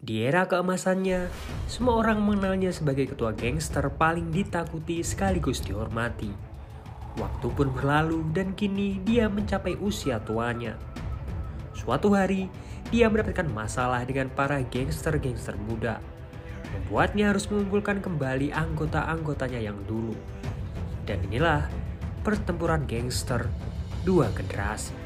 Di era keemasannya, semua orang mengenalnya sebagai ketua gangster paling ditakuti sekaligus dihormati. Waktu pun berlalu dan kini dia mencapai usia tuanya. Suatu hari, dia mendapatkan masalah dengan para gangster-gangster muda. Membuatnya harus mengumpulkan kembali anggota-anggotanya yang dulu. Dan inilah pertempuran gangster dua generasi.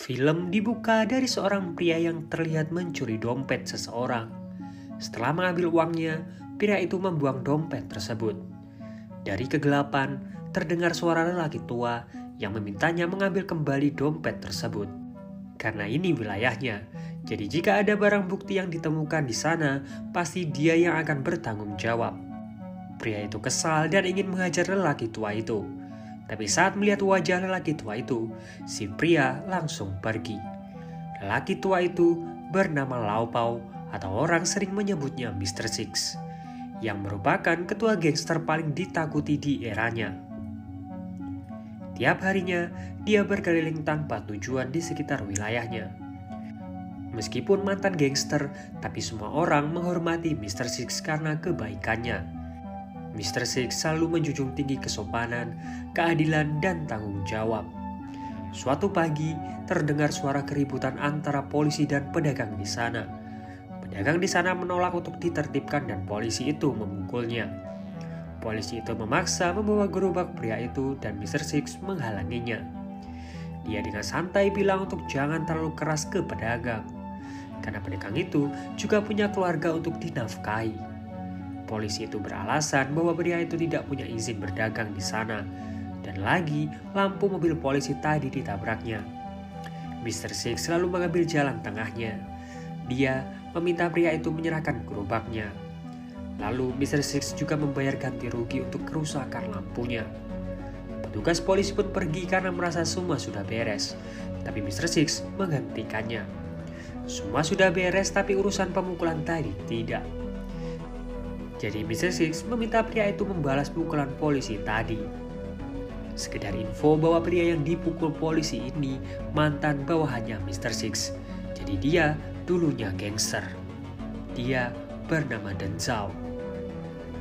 Film dibuka dari seorang pria yang terlihat mencuri dompet seseorang. Setelah mengambil uangnya, pria itu membuang dompet tersebut. Dari kegelapan, terdengar suara lelaki tua yang memintanya mengambil kembali dompet tersebut. Karena ini wilayahnya, jadi jika ada barang bukti yang ditemukan di sana, pasti dia yang akan bertanggung jawab. Pria itu kesal dan ingin menghajar lelaki tua itu. Tapi saat melihat wajah lelaki tua itu, si pria langsung pergi. Lelaki tua itu bernama Lau Pao atau orang sering menyebutnya Mr. Six, yang merupakan ketua gangster paling ditakuti di eranya. Tiap harinya, dia berkeliling tanpa tujuan di sekitar wilayahnya. Meskipun mantan gangster, tapi semua orang menghormati Mr. Six karena kebaikannya. Mr. Six selalu menjunjung tinggi kesopanan, keadilan, dan tanggung jawab. Suatu pagi, terdengar suara keributan antara polisi dan pedagang di sana. Pedagang di sana menolak untuk ditertibkan dan polisi itu memukulnya. Polisi itu memaksa membawa gerobak pria itu dan Mr. Six menghalanginya. Dia dengan santai bilang untuk jangan terlalu keras ke pedagang, karena pedagang itu juga punya keluarga untuk dinafkahi. Polisi itu beralasan bahwa pria itu tidak punya izin berdagang di sana, dan lagi lampu mobil polisi tadi ditabraknya. Mr. Six selalu mengambil jalan tengahnya. Dia meminta pria itu menyerahkan gerobaknya. Lalu Mr. Six juga membayar ganti rugi untuk kerusakan lampunya. Petugas polisi pun pergi karena merasa semua sudah beres, tapi Mr. Six menghentikannya. Semua sudah beres tapi urusan pemukulan tadi tidak. Jadi Mr. Six meminta pria itu membalas pukulan polisi tadi. Sekedar info bahwa pria yang dipukul polisi ini mantan bawahannya Mr. Six. Jadi dia dulunya gangster. Dia bernama Deng Zhao.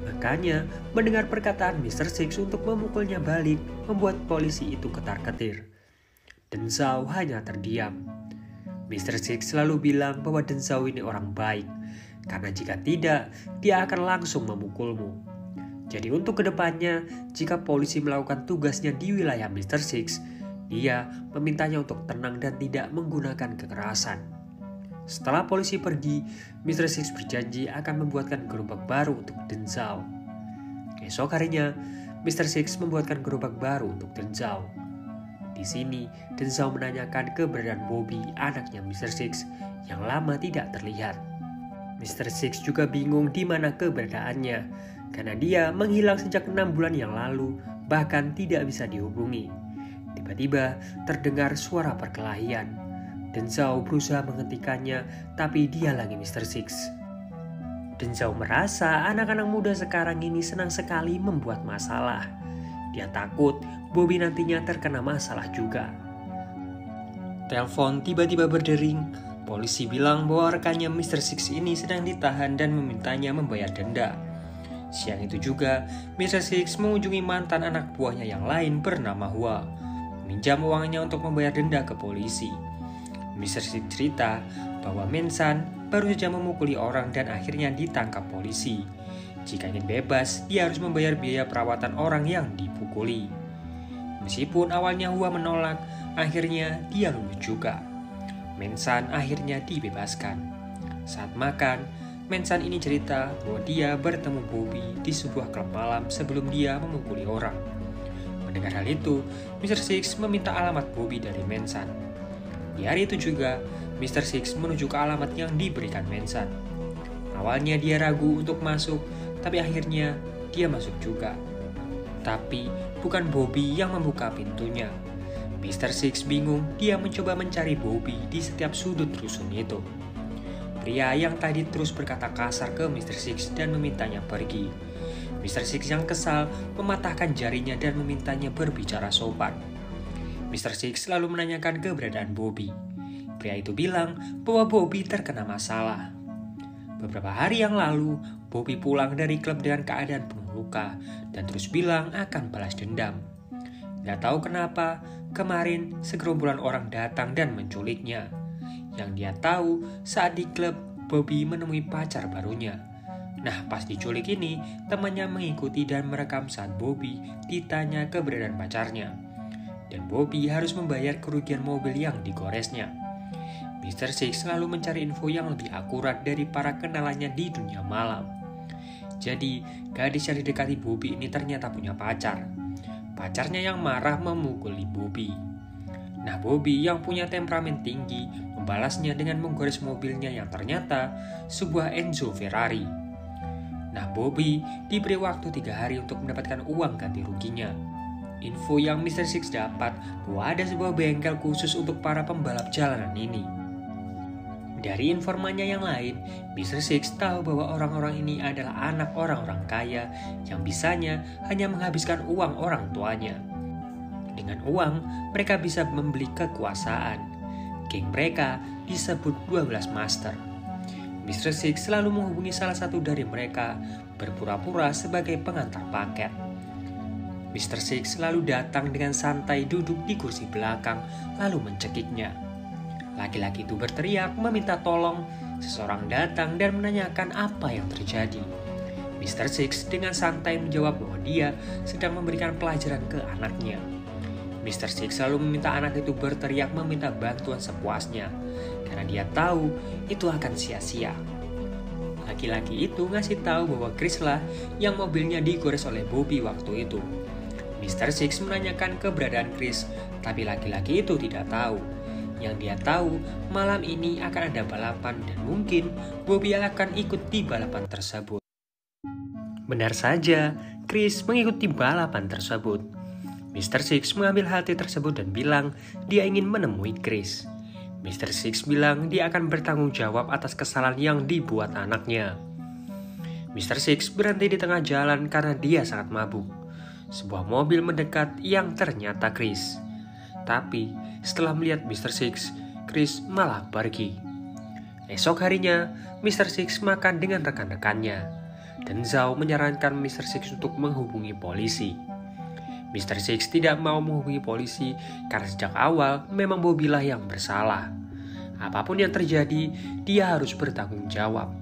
Makanya mendengar perkataan Mr. Six untuk memukulnya balik membuat polisi itu ketar-ketir. Deng Zhao hanya terdiam. Mr. Six selalu bilang bahwa Deng Zhao ini orang baik. Karena jika tidak, dia akan langsung memukulmu. Jadi untuk kedepannya, jika polisi melakukan tugasnya di wilayah Mr. Six, dia memintanya untuk tenang dan tidak menggunakan kekerasan. Setelah polisi pergi, Mr. Six berjanji akan membuatkan gerobak baru untuk Deng Zhao. Esok harinya, Mr. Six membuatkan gerobak baru untuk Deng Zhao. Di sini, Deng Zhao menanyakan keberadaan Bobby, anaknya Mr. Six, yang lama tidak terlihat. Mr. Six juga bingung di mana keberadaannya, karena dia menghilang sejak 6 bulan yang lalu, bahkan tidak bisa dihubungi. Tiba-tiba terdengar suara perkelahian. Deng Zhao berusaha menghentikannya, tapi dia lagi Mr. Six. Deng Zhao merasa anak-anak muda sekarang ini senang sekali membuat masalah. Dia takut Bobby nantinya terkena masalah juga. Telepon tiba-tiba berdering. Polisi bilang bahwa rekannya Mr. Six ini sedang ditahan dan memintanya membayar denda. Siang itu juga, Mr. Six mengunjungi mantan anak buahnya yang lain bernama Hua, meminjam uangnya untuk membayar denda ke polisi. Mr. Six cerita bahwa Mensan baru saja memukuli orang dan akhirnya ditangkap polisi. Jika ingin bebas, dia harus membayar biaya perawatan orang yang dipukuli. Meskipun awalnya Hua menolak, akhirnya dia lulus juga. Mensan akhirnya dibebaskan. Saat makan, Mensan ini cerita bahwa dia bertemu Bobby di sebuah klub malam sebelum dia memukuli orang. Mendengar hal itu, Mr. Six meminta alamat Bobby dari Mensan. Di hari itu juga, Mr. Six menuju ke alamat yang diberikan Mensan. Awalnya dia ragu untuk masuk, tapi akhirnya dia masuk juga. Tapi bukan Bobby yang membuka pintunya. Mr. Six bingung, dia mencoba mencari Bobby di setiap sudut rusun itu. Pria yang tadi terus berkata kasar ke Mr. Six dan memintanya pergi. Mr. Six yang kesal mematahkan jarinya dan memintanya berbicara sopan. Mr. Six lalu menanyakan keberadaan Bobby. Pria itu bilang bahwa Bobby terkena masalah. Beberapa hari yang lalu, Bobby pulang dari klub dengan keadaan penuh luka dan terus bilang akan balas dendam. Gak tahu kenapa, kemarin segerombolan orang datang dan menculiknya. Yang dia tahu, saat di klub, Bobby menemui pacar barunya. Nah, pas diculik ini, temannya mengikuti dan merekam saat Bobby ditanya keberadaan pacarnya. Dan Bobby harus membayar kerugian mobil yang digoresnya. Mr. Six selalu mencari info yang lebih akurat dari para kenalannya di dunia malam. Jadi, gadis yang didekati Bobby ini ternyata punya pacar. Pacarnya yang marah memukuli Bobby. Nah, Bobby yang punya temperamen tinggi membalasnya dengan menggores mobilnya yang ternyata sebuah Enzo Ferrari. Nah, Bobby diberi waktu 3 hari untuk mendapatkan uang ganti ruginya. Info yang Mr. Six dapat bahwa ada sebuah bengkel khusus untuk para pembalap jalanan ini. Dari informannya yang lain, Mr. Six tahu bahwa orang-orang ini adalah anak orang-orang kaya yang bisanya hanya menghabiskan uang orang tuanya. Dengan uang, mereka bisa membeli kekuasaan. Geng mereka disebut 12 Master. Mr. Six selalu menghubungi salah satu dari mereka, berpura-pura sebagai pengantar paket. Mr. Six lalu datang dengan santai duduk di kursi belakang, lalu mencekiknya. Laki-laki itu berteriak meminta tolong. Seseorang datang dan menanyakan apa yang terjadi. Mr. Six dengan santai menjawab bahwa dia sedang memberikan pelajaran ke anaknya. Mr. Six selalu meminta anak itu berteriak meminta bantuan sepuasnya, karena dia tahu itu akan sia-sia. Laki-laki itu ngasih tahu bahwa Chris lah yang mobilnya digores oleh Bobby waktu itu. Mr. Six menanyakan keberadaan Chris, tapi laki-laki itu tidak tahu. Yang dia tahu, malam ini akan ada balapan dan mungkin Bobby akan ikut di balapan tersebut. Benar saja, Chris mengikuti balapan tersebut. Mr. Six mengambil hati tersebut dan bilang dia ingin menemui Chris. Mr. Six bilang dia akan bertanggung jawab atas kesalahan yang dibuat anaknya. Mr. Six berhenti di tengah jalan karena dia sangat mabuk. Sebuah mobil mendekat yang ternyata Chris. Tapi setelah melihat Mr. Six, Chris malah pergi. Esok harinya, Mr. Six makan dengan rekan-rekannya. Dan Zhao menyarankan Mr. Six untuk menghubungi polisi. Mr. Six tidak mau menghubungi polisi karena sejak awal memang Bobby lah yang bersalah. Apapun yang terjadi, dia harus bertanggung jawab.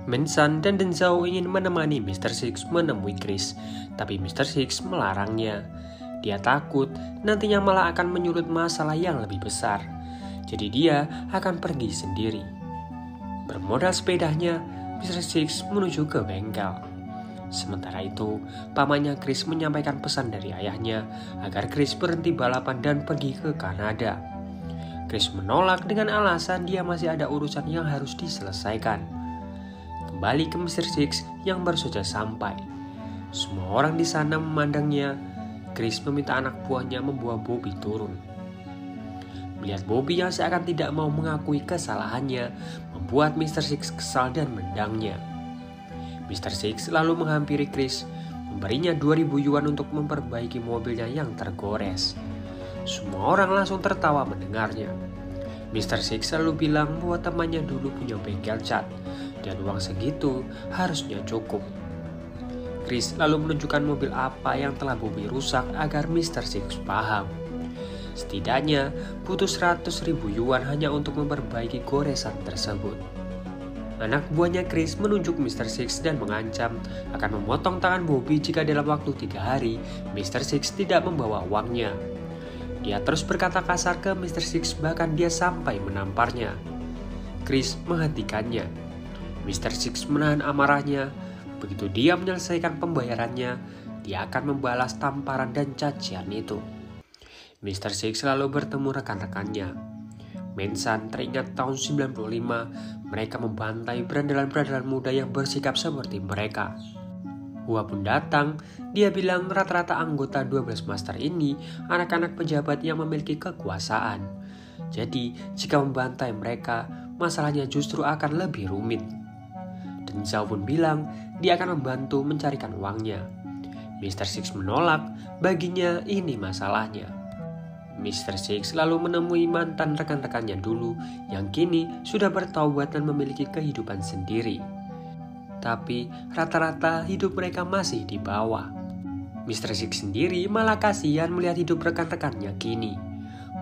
Mensan dan Denzhao ingin menemani Mr. Six menemui Chris, tapi Mr. Six melarangnya. Dia takut nantinya malah akan menyulut masalah yang lebih besar. Jadi dia akan pergi sendiri. Bermodal sepedanya, Mr. Six menuju ke bengkel. Sementara itu, pamannya Chris menyampaikan pesan dari ayahnya agar Chris berhenti balapan dan pergi ke Kanada. Chris menolak dengan alasan dia masih ada urusan yang harus diselesaikan. Kembali ke Mr. Six yang baru saja sampai. Semua orang di sana memandangnya. Chris meminta anak buahnya membawa Bobby turun. Melihat Bobby yang seakan tidak mau mengakui kesalahannya, membuat Mr. Six kesal dan mendangnya. Mr. Six lalu menghampiri Chris, memberinya 2.000 yuan untuk memperbaiki mobilnya yang tergores. Semua orang langsung tertawa mendengarnya. Mr. Six selalu bilang bahwa temannya dulu punya bengkel cat, dan uang segitu harusnya cukup. Chris lalu menunjukkan mobil apa yang telah Bobby rusak agar Mr. Six paham. Setidaknya butuh 100.000 yuan hanya untuk memperbaiki goresan tersebut. Anak buahnya Chris menunjuk Mr. Six dan mengancam akan memotong tangan Bobby jika dalam waktu 3 hari Mr. Six tidak membawa uangnya. Dia terus berkata kasar ke Mr. Six, bahkan dia sampai menamparnya. Chris menghentikannya. Mr. Six menahan amarahnya. Begitu dia menyelesaikan pembayarannya, dia akan membalas tamparan dan cacian itu. Mr. Six selalu bertemu rekan-rekannya. Mensan teringat tahun 95, mereka membantai berandalan-berandalan muda yang bersikap seperti mereka. Hua pun datang, dia bilang rata-rata anggota 12 Master ini anak-anak pejabat yang memiliki kekuasaan. Jadi, jika membantai mereka, masalahnya justru akan lebih rumit. Denzhao pun bilang dia akan membantu mencarikan uangnya. Mr. Six menolak, baginya ini masalahnya. Mr. Six lalu menemui mantan rekan-rekannya dulu yang kini sudah bertaubat dan memiliki kehidupan sendiri. Tapi rata-rata hidup mereka masih di bawah. Mr. Six sendiri malah kasihan melihat hidup rekan-rekannya kini.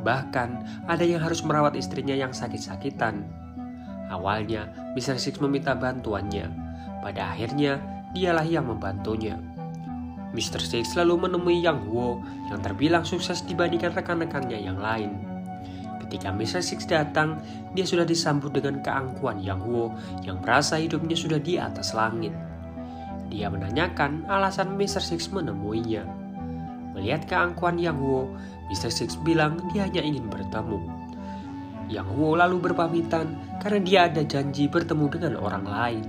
Bahkan ada yang harus merawat istrinya yang sakit-sakitan. Awalnya Mr. Six meminta bantuannya. Pada akhirnya dialah yang membantunya. Mr. Six lalu menemui Yang Huo yang terbilang sukses dibandingkan rekan-rekannya yang lain. Ketika Mr. Six datang, dia sudah disambut dengan keangkuhan Yang Huo yang merasa hidupnya sudah di atas langit. Dia menanyakan alasan Mr. Six menemuinya. Melihat keangkuhan Yang Huo, Mr. Six bilang dia hanya ingin bertemu. Yang Huo lalu berpamitan karena dia ada janji bertemu dengan orang lain.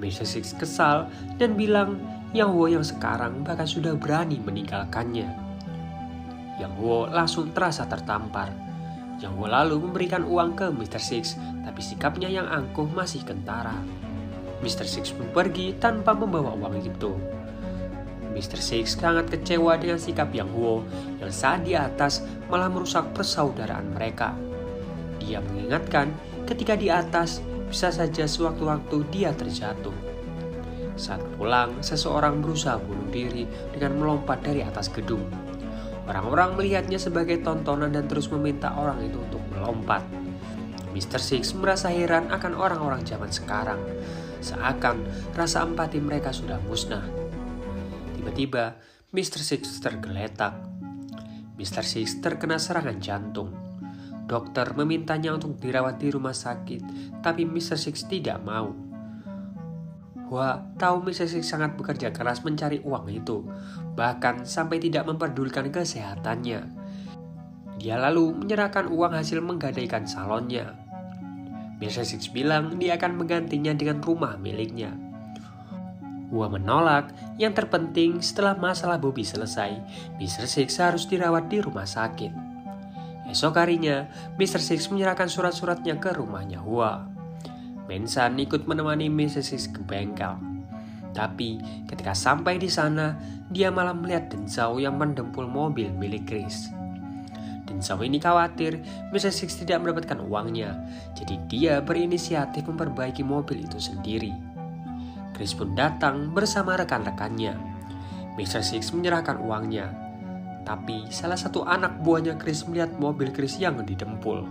Mr. Six kesal dan bilang Yang Huo yang sekarang bahkan sudah berani meninggalkannya. Yang Huo langsung terasa tertampar. Yang Huo lalu memberikan uang ke Mr. Six, tapi sikapnya yang angkuh masih kentara. Mr. Six pun pergi tanpa membawa uang itu. Mr. Six sangat kecewa dengan sikap Yang Huo yang saat di atas malah merusak persaudaraan mereka. Dia mengingatkan ketika di atas bisa saja sewaktu-waktu dia terjatuh. Saat pulang, seseorang berusaha bunuh diri dengan melompat dari atas gedung. Orang-orang melihatnya sebagai tontonan dan terus meminta orang itu untuk melompat. Mr. Six merasa heran akan orang-orang zaman sekarang. Seakan rasa empati mereka sudah musnah. Tiba-tiba Mr. Six tergeletak. Mr. Six terkena serangan jantung. Dokter memintanya untuk dirawat di rumah sakit, tapi Mr. Six tidak mau. Hua tahu Mr. Six sangat bekerja keras mencari uang itu, bahkan sampai tidak memperdulikan kesehatannya. Dia lalu menyerahkan uang hasil menggadaikan salonnya. Mr. Six bilang dia akan menggantinya dengan rumah miliknya. Hua menolak, yang terpenting setelah masalah Bobby selesai, Mr. Six harus dirawat di rumah sakit. Esok harinya, Mr. Six menyerahkan surat-suratnya ke rumahnya Hua. Mensan ikut menemani Mr. Six ke bengkel. Tapi ketika sampai di sana, dia malah melihat Denzhao yang mendempul mobil milik Chris. Denzhao ini khawatir Mr. Six tidak mendapatkan uangnya, jadi dia berinisiatif memperbaiki mobil itu sendiri. Chris pun datang bersama rekan-rekannya. Mr. Six menyerahkan uangnya, tapi salah satu anak buahnya Chris melihat mobil Chris yang didempul.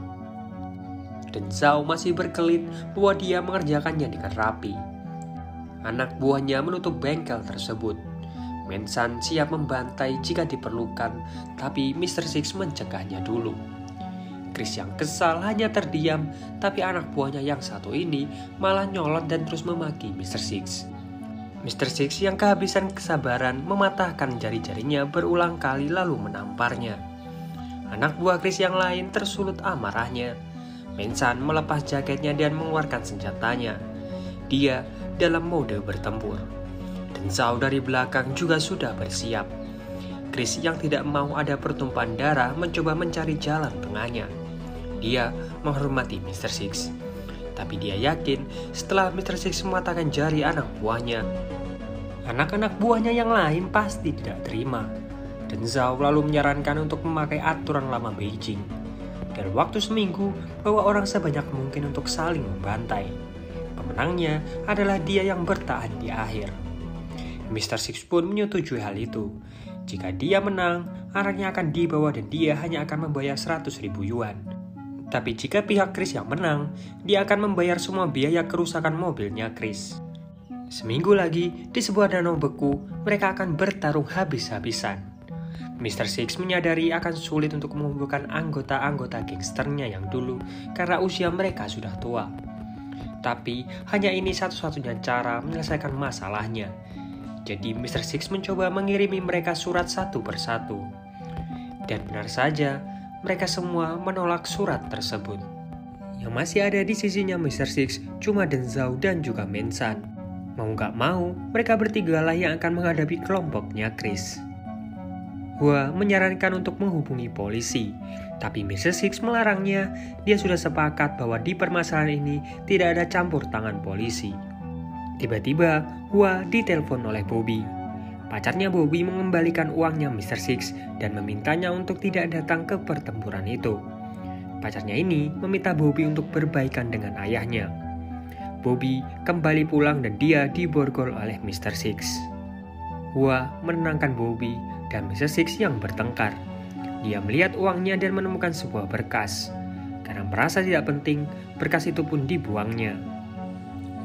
Denzhao masih berkelit bahwa dia mengerjakannya dengan rapi. Anak buahnya menutup bengkel tersebut. Mensan siap membantai jika diperlukan, tapi Mr. Six mencegahnya dulu. Chris yang kesal hanya terdiam, tapi anak buahnya yang satu ini malah nyolot dan terus memaki Mr. Six. Mr. Six yang kehabisan kesabaran mematahkan jari-jarinya berulang kali lalu menamparnya. Anak buah Chris yang lain tersulut amarahnya. Mensan melepas jaketnya dan mengeluarkan senjatanya. Dia dalam mode bertempur. Denzhao dari belakang juga sudah bersiap. Chris yang tidak mau ada pertumpahan darah mencoba mencari jalan tengahnya. Dia menghormati Mr. Six. Tapi dia yakin setelah Mr. Six mematahkan jari anak buahnya, anak-anak buahnya yang lain pasti tidak terima. Denzhao lalu menyarankan untuk memakai aturan lama Beijing. Dan waktu seminggu bawa orang sebanyak mungkin untuk saling membantai. Pemenangnya adalah dia yang bertahan di akhir. Mr. Six pun menyetujui hal itu. Jika dia menang, anaknya akan dibawa dan dia hanya akan membayar 100.000 yuan. Tapi jika pihak Chris yang menang, dia akan membayar semua biaya kerusakan mobilnya Chris. Seminggu lagi, di sebuah danau beku, mereka akan bertarung habis-habisan. Mr. Six menyadari akan sulit untuk mengumpulkan anggota-anggota gangsternya yang dulu karena usia mereka sudah tua. Tapi hanya ini satu-satunya cara menyelesaikan masalahnya. Jadi Mr. Six mencoba mengirimi mereka surat satu persatu. Dan benar saja, mereka semua menolak surat tersebut. Yang masih ada di sisinya Mr. Six cuma Denzhao dan juga Mensan. Mau gak mau, mereka bertiga lah yang akan menghadapi kelompoknya Chris. Hua menyarankan untuk menghubungi polisi, tapi Mr. Six melarangnya. Dia sudah sepakat bahwa di permasalahan ini tidak ada campur tangan polisi. Tiba-tiba, Hua ditelepon oleh Bobby. Pacarnya Bobby mengembalikan uangnya Mr. Six dan memintanya untuk tidak datang ke pertempuran itu. Pacarnya ini meminta Bobby untuk berbaikan dengan ayahnya. Bobby kembali pulang dan dia diborgol oleh Mr. Six. Hua menenangkan Bobby dan Mr. Six yang bertengkar. Dia melihat uangnya dan menemukan sebuah berkas. Karena merasa tidak penting, berkas itu pun dibuangnya.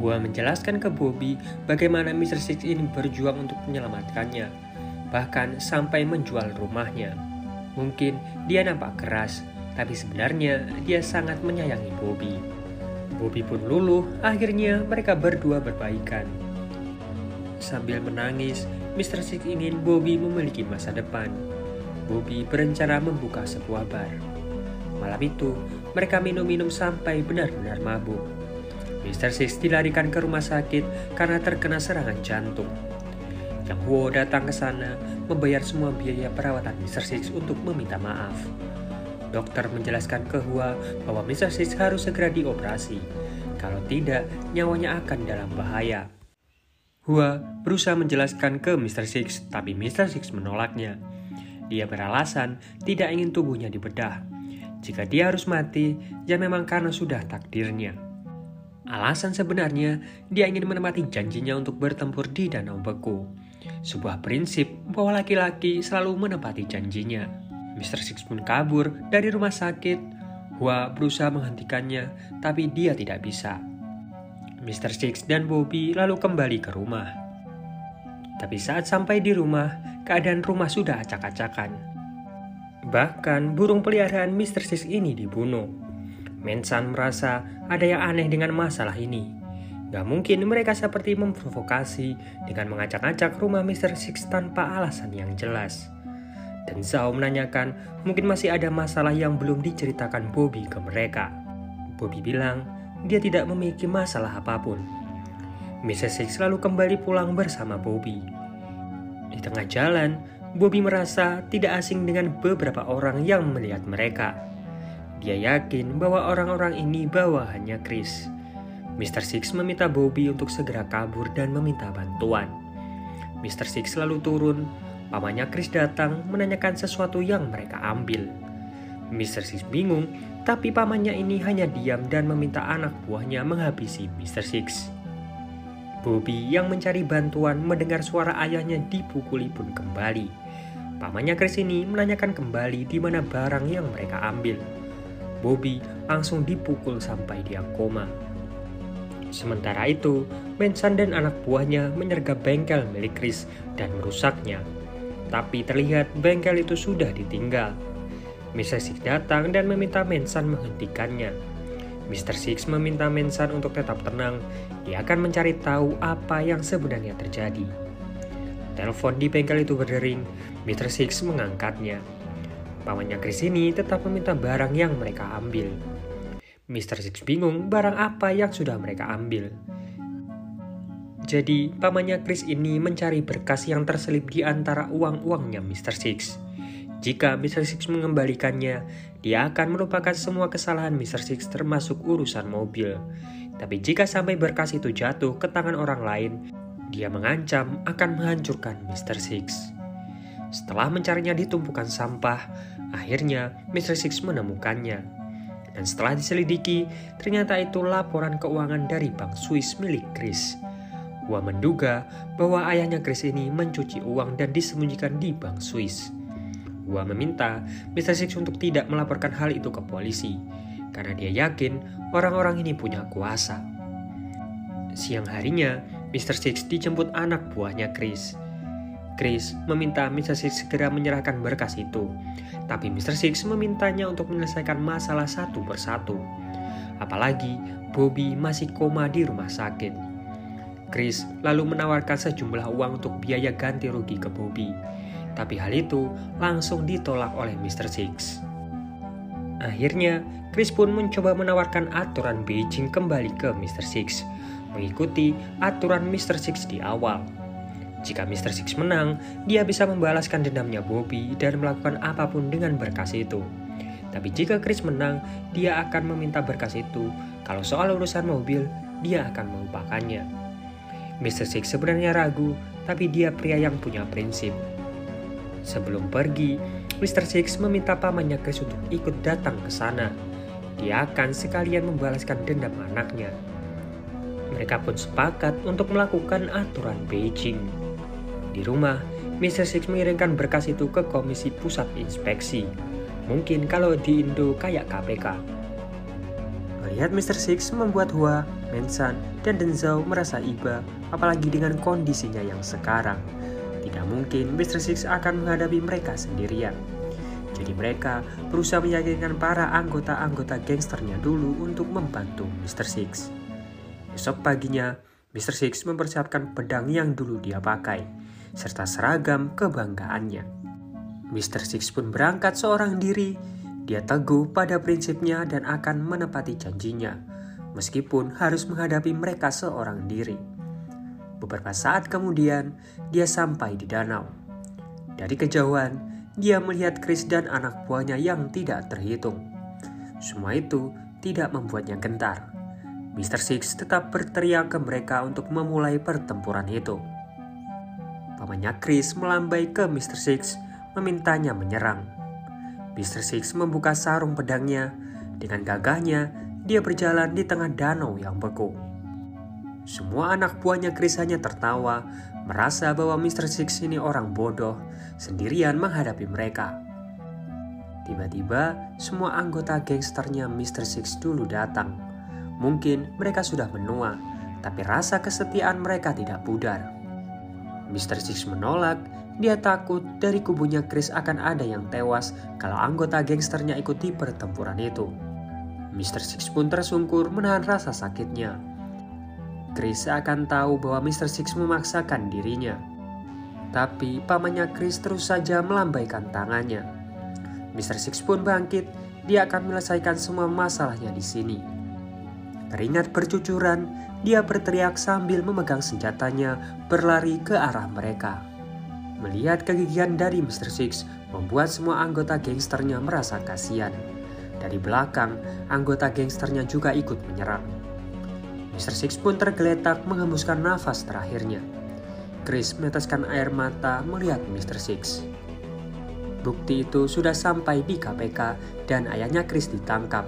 Hua menjelaskan ke Bobby bagaimana Mr. Six ini berjuang untuk menyelamatkannya, bahkan sampai menjual rumahnya. Mungkin dia nampak keras, tapi sebenarnya dia sangat menyayangi Bobby. Bobby pun luluh, akhirnya mereka berdua berbaikan. Sambil menangis, Mr. Six ingin Bobby memiliki masa depan. Bobby berencana membuka sebuah bar. Malam itu, mereka minum-minum sampai benar-benar mabuk. Mr. Six dilarikan ke rumah sakit karena terkena serangan jantung. Yang Huo datang ke sana membayar semua biaya perawatan Mr. Six untuk meminta maaf. Dokter menjelaskan ke Hua bahwa Mr. Six harus segera dioperasi. Kalau tidak, nyawanya akan dalam bahaya. Hua berusaha menjelaskan ke Mr. Six, tapi Mr. Six menolaknya. Dia beralasan tidak ingin tubuhnya dibedah. Jika dia harus mati, ya memang karena sudah takdirnya. Alasan sebenarnya, dia ingin menepati janjinya untuk bertempur di Danau Beku. Sebuah prinsip bahwa laki-laki selalu menepati janjinya. Mr. Six pun kabur dari rumah sakit. Hua berusaha menghentikannya, tapi dia tidak bisa. Mr. Six dan Bobby lalu kembali ke rumah. Tapi saat sampai di rumah, keadaan rumah sudah acak-acakan. Bahkan burung peliharaan Mr. Six ini dibunuh. Mensan merasa ada yang aneh dengan masalah ini. Gak mungkin mereka seperti memprovokasi dengan mengacak-acak rumah Mr. Six tanpa alasan yang jelas. Dan Zhao menanyakan mungkin masih ada masalah yang belum diceritakan Bobby ke mereka. Bobby bilang dia tidak memiliki masalah apapun. Mr. Six lalu kembali pulang bersama Bobby. Di tengah jalan, Bobby merasa tidak asing dengan beberapa orang yang melihat mereka. Dia yakin bahwa orang-orang ini bawahannya Chris. Mr. Six meminta Bobby untuk segera kabur dan meminta bantuan. Mr. Six lalu turun. Pamannya Chris datang menanyakan sesuatu yang mereka ambil. Mr. Six bingung, tapi pamannya ini hanya diam dan meminta anak buahnya menghabisi Mr. Six. Bobby yang mencari bantuan mendengar suara ayahnya dipukuli pun kembali. Pamannya Chris ini menanyakan kembali di mana barang yang mereka ambil. Bobby langsung dipukul sampai dia koma. Sementara itu, Mensan dan anak buahnya menyergap bengkel milik Chris dan merusaknya. Tapi terlihat bengkel itu sudah ditinggal. Mr. Six datang dan meminta Mensan menghentikannya. Mr. Six meminta Mensan untuk tetap tenang. Dia akan mencari tahu apa yang sebenarnya terjadi. Telepon di bengkel itu berdering. Mr. Six mengangkatnya. Pamannya Chris ini tetap meminta barang yang mereka ambil. Mr. Six bingung barang apa yang sudah mereka ambil. Jadi, pamannya Chris ini mencari berkas yang terselip di antara uang-uangnya Mr. Six. Jika Mr. Six mengembalikannya, dia akan melupakan semua kesalahan Mr. Six termasuk urusan mobil. Tapi jika sampai berkas itu jatuh ke tangan orang lain, dia mengancam akan menghancurkan Mr. Six. Setelah mencarinya di tumpukan sampah, akhirnya Mr. Six menemukannya. Dan setelah diselidiki, ternyata itu laporan keuangan dari bank Swiss milik Chris. Hua menduga bahwa ayahnya Chris ini mencuci uang dan disembunyikan di bank Swiss. Hua meminta Mr. Six untuk tidak melaporkan hal itu ke polisi, karena dia yakin orang-orang ini punya kuasa. Siang harinya, Mr. Six dijemput anak buahnya Chris. Chris meminta Mr. Six segera menyerahkan berkas itu, tapi Mr. Six memintanya untuk menyelesaikan masalah satu persatu. Apalagi Bobby masih koma di rumah sakit. Chris lalu menawarkan sejumlah uang untuk biaya ganti rugi ke Bobby, tapi hal itu langsung ditolak oleh Mr. Six. Akhirnya, Chris pun mencoba menawarkan aturan Beijing kembali ke Mr. Six, mengikuti aturan Mr. Six di awal. Jika Mr. Six menang, dia bisa membalaskan dendamnya Bobby dan melakukan apapun dengan berkas itu. Tapi jika Chris menang, dia akan meminta berkas itu. Kalau soal urusan mobil, dia akan melupakannya. Mr. Six sebenarnya ragu, tapi dia pria yang punya prinsip. Sebelum pergi, Mr. Six meminta pamannya Chris untuk ikut datang ke sana. Dia akan sekalian membalaskan dendam anaknya. Mereka pun sepakat untuk melakukan aturan Beijing. Di rumah, Mr. Six mengirimkan berkas itu ke Komisi Pusat Inspeksi. Mungkin kalau di Indo kayak KPK. Melihat Mr. Six membuat Hua, Mensan, dan Denzhou merasa iba, apalagi dengan kondisinya yang sekarang. Tidak mungkin Mr. Six akan menghadapi mereka sendirian. Jadi mereka berusaha meyakinkan para anggota-anggota gangsternya dulu untuk membantu Mr. Six. Besok paginya, Mr. Six mempersiapkan pedang yang dulu dia pakai, serta seragam kebanggaannya. Mr. Six pun berangkat seorang diri. Dia teguh pada prinsipnya dan akan menepati janjinya, meskipun harus menghadapi mereka seorang diri. Beberapa saat kemudian, dia sampai di danau. Dari kejauhan, dia melihat Chris dan anak buahnya yang tidak terhitung. Semua itu tidak membuatnya gentar. Mr. Six tetap berteriak ke mereka untuk memulai pertempuran itu. Pamannya Chris melambai ke Mr. Six, memintanya menyerang. Mr. Six membuka sarung pedangnya. Dengan gagahnya, dia berjalan di tengah danau yang beku. Semua anak buahnya Chris hanya tertawa, merasa bahwa Mr. Six ini orang bodoh, sendirian menghadapi mereka. Tiba-tiba, semua anggota gangsternya Mr. Six dulu datang. Mungkin mereka sudah menua, tapi rasa kesetiaan mereka tidak pudar. Mr. Six menolak, dia takut dari kubunya Chris akan ada yang tewas kalau anggota gangsternya ikuti pertempuran itu. Mr. Six pun tersungkur menahan rasa sakitnya. Chris akan tahu bahwa Mr. Six memaksakan dirinya. Tapi pamannya Chris terus saja melambaikan tangannya. Mr. Six pun bangkit, dia akan menyelesaikan semua masalahnya di sini. Keringat bercucuran, dia berteriak sambil memegang senjatanya berlari ke arah mereka. Melihat kegigihan dari Mr. Six membuat semua anggota gangsternya merasa kasihan. Dari belakang, anggota gangsternya juga ikut menyerang. Mr. Six pun tergeletak menghembuskan nafas terakhirnya. Chris meneteskan air mata melihat Mr. Six. Bukti itu sudah sampai di KPK dan ayahnya Chris ditangkap.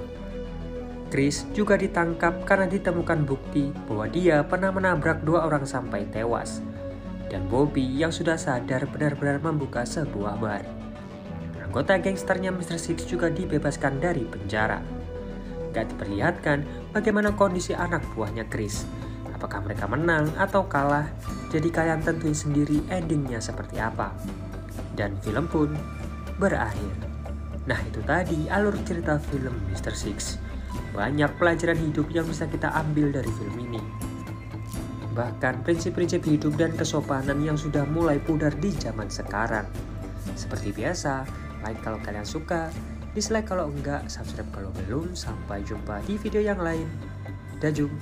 Chris juga ditangkap karena ditemukan bukti bahwa dia pernah menabrak 2 orang sampai tewas. Dan Bobby yang sudah sadar benar-benar membuka sebuah bar. Anggota gangsternya Mr. Six juga dibebaskan dari penjara. Gak diperlihatkan bagaimana kondisi anak buahnya Chris. Apakah mereka menang atau kalah? Jadi kalian tentuin sendiri endingnya seperti apa. Dan film pun berakhir. Nah, itu tadi alur cerita film Mr. Six. Banyak pelajaran hidup yang bisa kita ambil dari film ini. Bahkan prinsip-prinsip hidup dan kesopanan yang sudah mulai pudar di zaman sekarang. Seperti biasa, like kalau kalian suka, dislike kalau enggak, subscribe kalau belum. Sampai jumpa di video yang lain. Dajum.